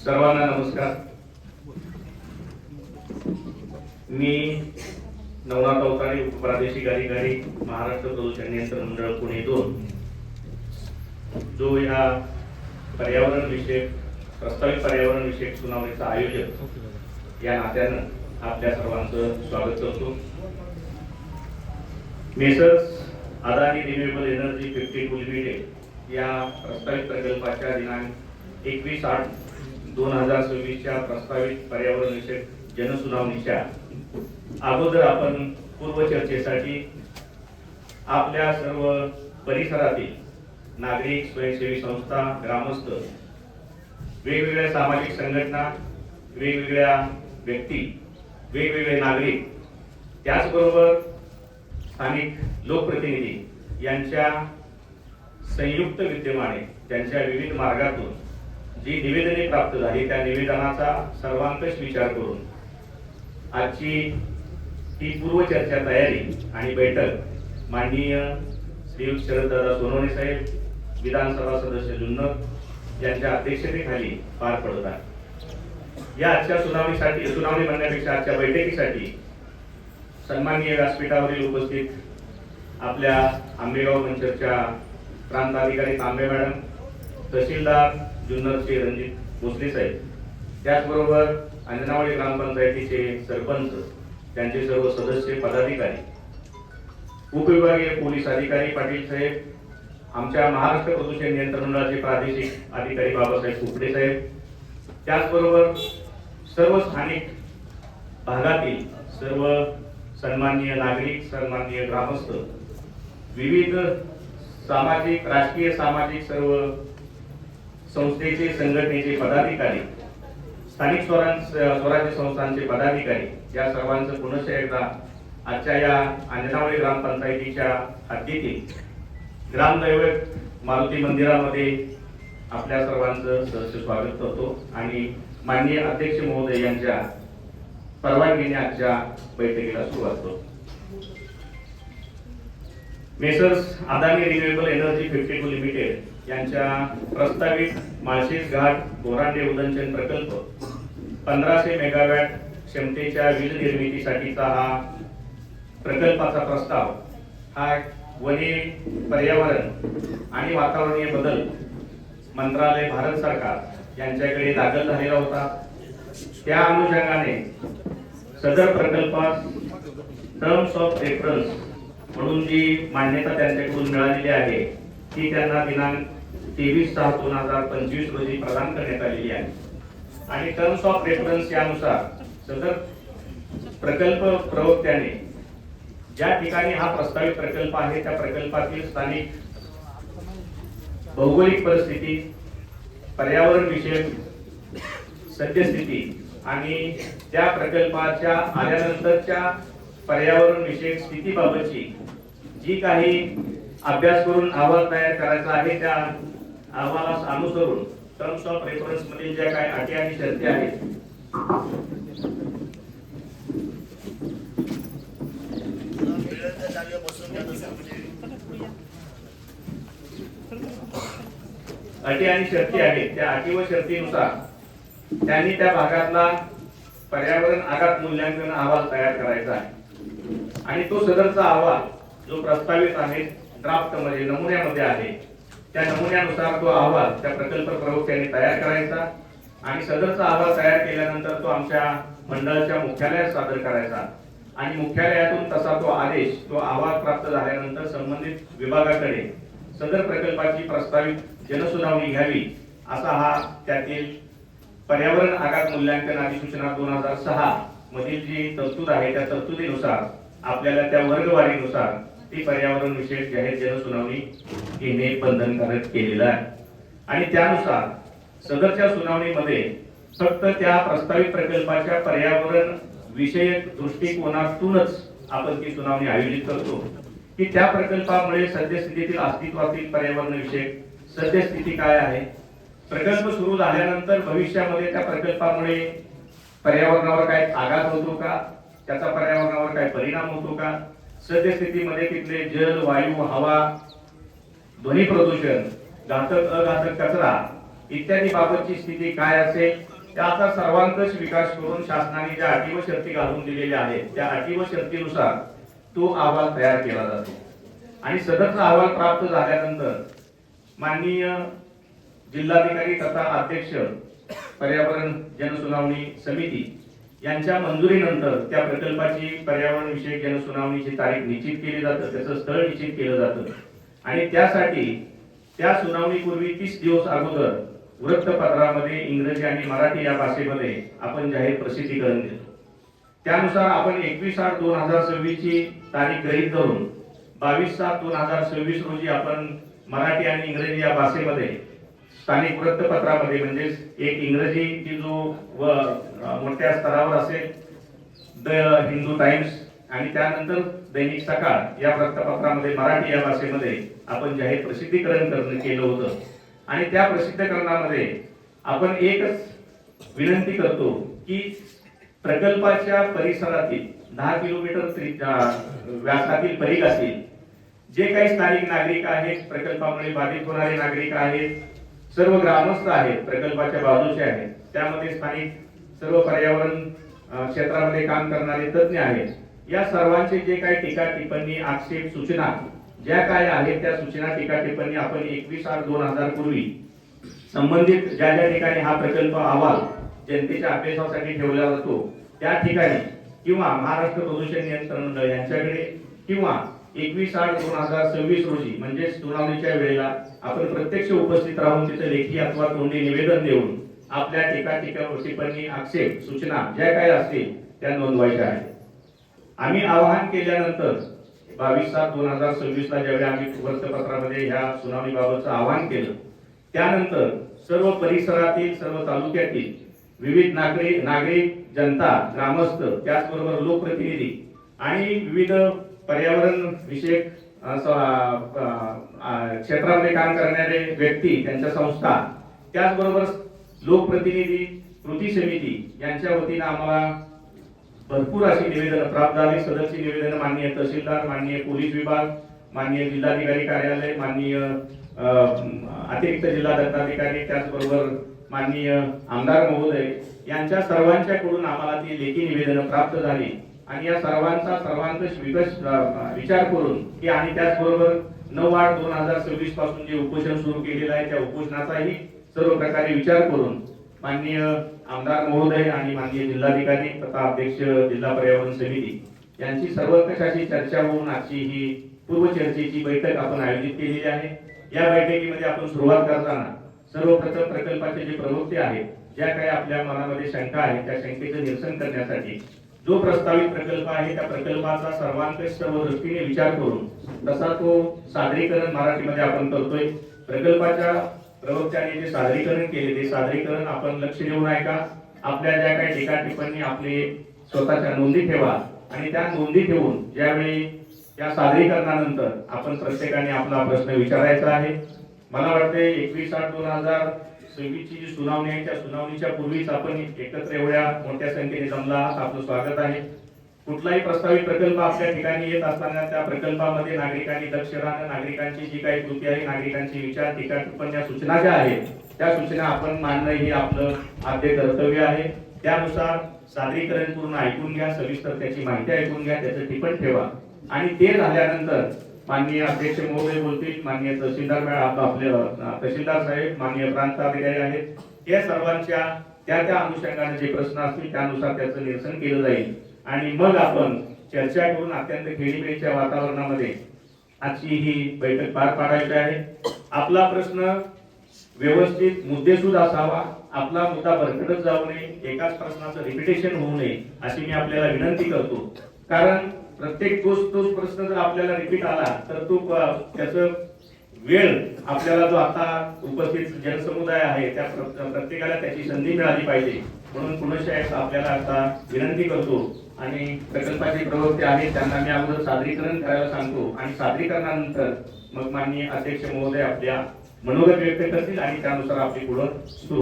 सर्वांना नमस्कार. मी नवनाथ अवतारे, उपप्रादेशिक अधिकारी, महाराष्ट्र प्रदूषण नियंत्रण मंडळ पुणे 2, जो या पर्यावरण विषयक प्रस्तावित पर्यावरण विषयक सुनावणीचा आयोजक या नात्यानं आपल्या सर्वांचं स्वागत करतो. Messrs Adani renewable energy 52 limited या प्रस्तावित प्रकल्पाच्या दिनांक 21/8/2026 च्या प्रस्तावित पर्यावरण विषयक जनसुनावणीच्या अगोदर आपण पूर्वचर्चेसाठी आपल्या सर्व परिसरातील नागरिक, स्वयंसेवी संस्था, ग्रामस्थ, वेगवेगळ्या सामाजिक संघटना, वेगवेगळ्या व्यक्ती, वेगवेगळे नागरिक, त्याचबरोबर स्थानिक लोकप्रतिनिधी यांच्या संयुक्त विद्यमाने त्यांच्या विविध मार्गातून जी निवेदने प्राप्त झाली त्या निवेदनाचा सर्वांकष विचार करून आजची ही पूर्वचर्चा तयारी आणि बैठक माननीय श्री शरददादा सोनवणे साहेब, विधानसभा सदस्य जुन्नर यांच्या अध्यक्षतेखाली पार पडत आहे. या आजच्या सुनावणी म्हणण्यापेक्षा आजच्या बैठकीसाठी सन्माननीय व्यासपीठावरील उपस्थित आपल्या आंबेगाव मंचरच्या प्रांत अधिकारी तांबे मॅडम, तहसीलदार जुन्नरचे रणजित भोसले साहेब, त्याचबरोबर अंजनावळी ग्रामपंचायतीचे सरपंच, त्यांचे सर्व सदस्य, पदाधिकारी, उपविभागीय पोलीस अधिकारी पाटील साहेब, आमच्या महाराष्ट्र प्रदूषण नियंत्रण मंडळाचे प्रादेशिक अधिकारी बाबासाहेब कुकडे साहेब, त्याचबरोबर सर्व स्थानिक भागातील सर्व सन्माननीय नागरिक, सन्माननीय ग्रामस्थ, विविध सामाजिक, राजकीय, सामाजिक सर्व संस्थेचे, संघटनेचे पदाधिकारी, स्थानिक स्वराज्य संस्थांचे पदाधिकारी, या सर्वांचं पुनश्च एकदा आजच्या या अंजनावळी ग्रामपंचायतीच्या हद्दीतील ग्रामदैवत मारुती मंदिरामध्ये आपल्या सर्वांचं सहर्ष स्वागत करतो आणि माननीय अध्यक्ष महोदय यांच्या परवानगीने आजच्या बैठकीला सुरुवात करतो. Messrs Adani renewable energy 52 limited यांच्या प्रस्तावित माळशेज घाट बोरांडे उदंचन प्रकल्प 1500 मेगावॅट क्षमतेच्या वीज निर्मितीसाठीचा हा प्रकल्पाचा प्रस्ताव हा वने, पर्यावरण आणि वातावरणीय बदल मंत्रालय, भारत सरकार यांच्याकडे दाखल झालेला होता. त्या अनुषंगाने सदर प्रकल्पास टर्म्स ऑफ रेफरन्स म्हणून जी मान्यता त्यांच्याकडून मिळालेली आहे ती त्यांना दिनांक 23/6/2025 रोजी प्रदान करण्यात आलेली आहे आणि टर्म्स ऑफ रेफरन्स यानुसार सदर प्रकल्प प्रवक्त्याने ज्या ठिकाणी हा प्रस्तावित प्रकल्प आहे त्या प्रकल्पातील स्थानिक भौगोलिक परिस्थिती, पर्यावरण विषयक सद्यस्थिती आणि त्या प्रकल्पाच्या आल्यानंतरच्या पर्यावरण विषयक स्थितीबाबतची जी काही अभ्यास करून अहवाल तयार करायचा आहे त्या अहवालास अनुसरून टर्म्स ऑफ रेफरन्स मधील ज्या काही अटी आणि शर्ती आहेत त्या अटी व शर्तीनुसार त्यांनी त्या भागातला पर्यावरण आघात मूल्यांकन अहवाल तयार करायचा आहे आणि तो सदरचा अहवाल जो प्रस्तावित आहे ड्राफ्ट मध्ये, नमुन्यामध्ये आहे, त्या नमुन्यानुसार तो अहवाल त्या प्रकल्प प्रवक्त्याने तयार करायचा आणि सदरचा अहवाल तयार केल्यानंतर तो आमच्या मंडळाच्या मुख्यालयात सादर करायचा आणि मुख्यालयातून तसा तो आदेश, तो अहवाल प्राप्त झाल्यानंतर संबंधित विभागाकडे सदर प्रकल्पाची प्रस्तावित जनसुनावणी घ्यावी असा हा त्यातील पर्यावरण आघात मूल्यांकन अधिसूचना 2006 मधील जी तरतूद आहे त्या तरतुदीनुसार आपल्याला त्या वर्गवारीनुसार ती पर्यावरण विषयक जाहीर जनसुनावणी घेणे बंधनकारक केलेलं आहे आणि त्यानुसार सदरच्या सुनावणीमध्ये फक्त त्या प्रस्तावित प्रकल्पाच्या पर्यावरण विषयक दृष्टिकोनातूनच आपण ती सुनावणी आयोजित करतो की त्या प्रकल्पामुळे सद्यस्थितीतील अस्तित्वातील पर्यावरण विषयक सद्यस्थिती काय आहे, प्रकल्प सुरू झाल्यानंतर भविष्यामध्ये त्या प्रकल्पामुळे पर्यावरणावर काय आघात होतो का, त्याचा पर्यावरणावर काय परिणाम होतो का, सद्यस्थितीमध्ये तिथले जल, वायू, हवा, ध्वनी प्रदूषण, घातक अघातक कचरा इत्यादी बाबतची स्थिती काय असेल त्याचा सर्वांकष विकास करून शासनाने ज्या अटी व शर्ती घालून दिलेल्या आहेत त्या अटी व शर्तीनुसार तो अहवाल तयार केला जातो आणि सदरचा अहवाल प्राप्त झाल्यानंतर माननीय जिल्हाधिकारी तथा अध्यक्ष पर्यावरण जनसुनावणी समिती यांच्या मंजुरीनंतर त्या प्रकल्पाची पर्यावरण विषयक जनसुनावणीची तारीख निश्चित केली जाते, त्याचं स्थळ निश्चित केलं जातं आणि त्यासाठी त्या सुनावणीपूर्वी 30 दिवस अगोदर वृत्तपत्रामध्ये इंग्रजी आणि मराठी या भाषेमध्ये आपण जाहीर प्रसिद्धीकरण देतो. त्यानुसार आपण 21/8/2026 ची तारीख गृहीत धरून 22/7/2026 रोजी आपण मराठी आणि इंग्रजी या भाषेमध्ये स्थानिक वृत्तपत्रामध्ये म्हणजे एक इंग्रजीची जो व मोठ्या स्तरावर असेल द हिंदू टाइम्स आणि त्यानंतर दैनिक सकाळ या वृत्तपत्रामध्ये मराठी या भाषेमध्ये आपण जाहीर प्रसिद्धीकरण केलं होतं आणि त्या प्रसिद्धीकरणामध्ये आपण एकच विनंती करतो की प्रकल्पाच्या परिसरातील 10 किलोमीटर व्यासातील परिघातील जे काही स्थानिक नागरिक आहेत, प्रकल्पामुळे बाधित होणारे नागरिक आहेत, सर्व ग्रामस्थ आहेत, प्रकल्पाच्या बाजूचे आहेत, त्यामध्ये स्थानिक सर्व पर्यावरण क्षेत्रामध्ये काम करणारे तज्ञ आहेत, या सर्वांचे जे काही टीका टिप्पणी आक्षेप सूचना ज्या काय आहेत त्या सूचना टीका टिप्पणी आपण 21/8/2000 पूर्वी संबंधित ज्या ज्या ठिकाणी हा प्रकल्प अहवाल जनतेच्या अभ्यासासाठी ठेवला जातो त्या ठिकाणी किंवा महाराष्ट्र प्रदूषण नियंत्रण मंडळ यांच्याकडे किंवा 21/8/2026 रोजी म्हणजे सुनावणीच्या वेळेला आपण प्रत्यक्ष उपस्थित राहून तिथे लेखी अथवा तोंडी निवेदन देऊन आपल्या टीका टिप्पणी आक्षेप सूचना ज्या काय असतील त्या नोंदवायच्या आहेत. आम्ही आवाहन केल्यानंतर 22/7/2026 ला ज्यावेळी आम्ही वृत्तपत्रामध्ये ह्या सुनावणीबाबतचं आवाहन केलं त्यानंतर सर्व परिसरातील सर्व तालुक्यातील विविध नागरिक जनता ग्रामस्थ त्याचबरोबर लोकप्रतिनिधी आणि विविध पर्यावरण विषयक क्षेत्रामध्ये काम करणारे व्यक्ती त्यांच्या संस्था त्याचबरोबर लोकप्रतिनिधी कृती समिती यांच्या वतीने आम्हाला भरपूर अशी निवेदन प्राप्त झाली. सदरची निवेदन माननीय तहसीलदार, माननीय पोलीस विभाग, माननीय जिल्हाधिकारी कार्यालय, माननीय अतिरिक्त जिल्हा दंडाधिकारी त्याचबरोबर माननीय आमदार महोदय यांच्या सर्वांच्याकडून आम्हाला ती लेखी निवेदनं प्राप्त झाली आणि या सर्वांचा सर्वांकष विचार करून की आणि त्याचबरोबर 9/8/2026 पासून जे उपोषण सुरू केलेलं आहे त्या उपोषणाचाही सर्व प्रकारे विचार करून माननीय आमदार महोदय आणि माननीय जिल्हाधिकारी तथा अध्यक्ष जिल्हा पर्यावरण समिती यांची सर्वकषाची चर्चा होऊन आजची ही पूर्वचर्चेची बैठक आपण आयोजित केलेली आहे. या बैठकीमध्ये आपण सुरुवात करताना सर्वप्रथम प्रकल्पाचे जे प्रवक्ते आहेत ज्या काही आपल्या मनामध्ये शंका आहे त्या शंकेचं निरसन करण्यासाठी जो प्रस्तावित प्रकल्प आहे त्या प्रकल्पाचा सर्वांकष सर्व दृष्टीने विचार करून तसा तो सादरीकरण मराठीमध्ये आपण करतोय. प्रकल्पाच्या प्रवक्त्याने जे सादरीकरण केले ते सादरीकरण आपण लक्ष देऊन ऐका. आपल्या ज्या काही टीका टिप्पणी आपले स्वतःच्या नोंदी ठेवा आणि त्या नोंदी ठेवून ज्यावेळी या सादरीकरणानंतर आपण प्रत्येकाने आपला प्रश्न विचारायचा आहे. मला वाटते 21/8/2026 ची जी सुनावणी आहे त्या सुनावणीच्या पूर्वीच आपण एकत्र एवढ्या मोठ्या संख्येने जमला आपलं स्वागत आहे. कुठलाही प्रस्तावित प्रकल्प आपल्या ठिकाणी येत असताना त्या प्रकल्पामध्ये नागरिकांनी लक्ष राहणं, नागरिकांची जी काही कृती आहे, नागरिकांची विचार टीका टिप्पण्या सूचना ज्या आहेत त्या सूचना आपण मांडणं हे आपलं आद्य कर्तव्य आहे. त्यानुसार सादरीकरण पूर्ण ऐकून घ्या, सविस्तर त्याची माहिती ऐकून घ्या, त्याचं टिप्पण ठेवा आणि ते झाल्यानंतर माननीय अध्यक्ष महोदय बोलतील, माननीय तहसीलदार आपले तहसीलदार साहेब, माननीय प्रांताधिकारी आहेत, या सर्वांच्या त्या त्या अनुषंगाने जे प्रश्न असतील त्यानुसार त्याचं निरसन केलं जाईल आणि मग आपण चर्चा करून अत्यंत खेळीमेळीच्या वातावरणामध्ये आजची ही बैठक पार पाडायची आहे. आपला प्रश्न व्यवस्थित मुद्देसूद असावा, आपला मुद्दा भरकटत जाऊ नये, एकाच प्रश्नाचं रिपिटेशन होऊ नये अशी मी आपल्याला विनंती करतो. कारण प्रत्येक तोच प्रश्न जर आपल्याला रिपीट आला तर तो त्याचं वेळ आपल्याला जो आता उपस्थित जनसमुदाय आहे त्या प्रत्येकाला त्याची संधी मिळाली पाहिजे. म्हणून पुनश्च आपल्याला आता विनंती करतो आणि प्रकल्पाचे प्रवक्ते आहेत त्यांना मी अगोदर सादरीकरण करायला सांगतो आणि सादरीकरणानंतर मग माननीय अध्यक्ष महोदय आपल्या मनोगत व्यक्त करतील आणि त्यानुसार आपली पुढे सुरू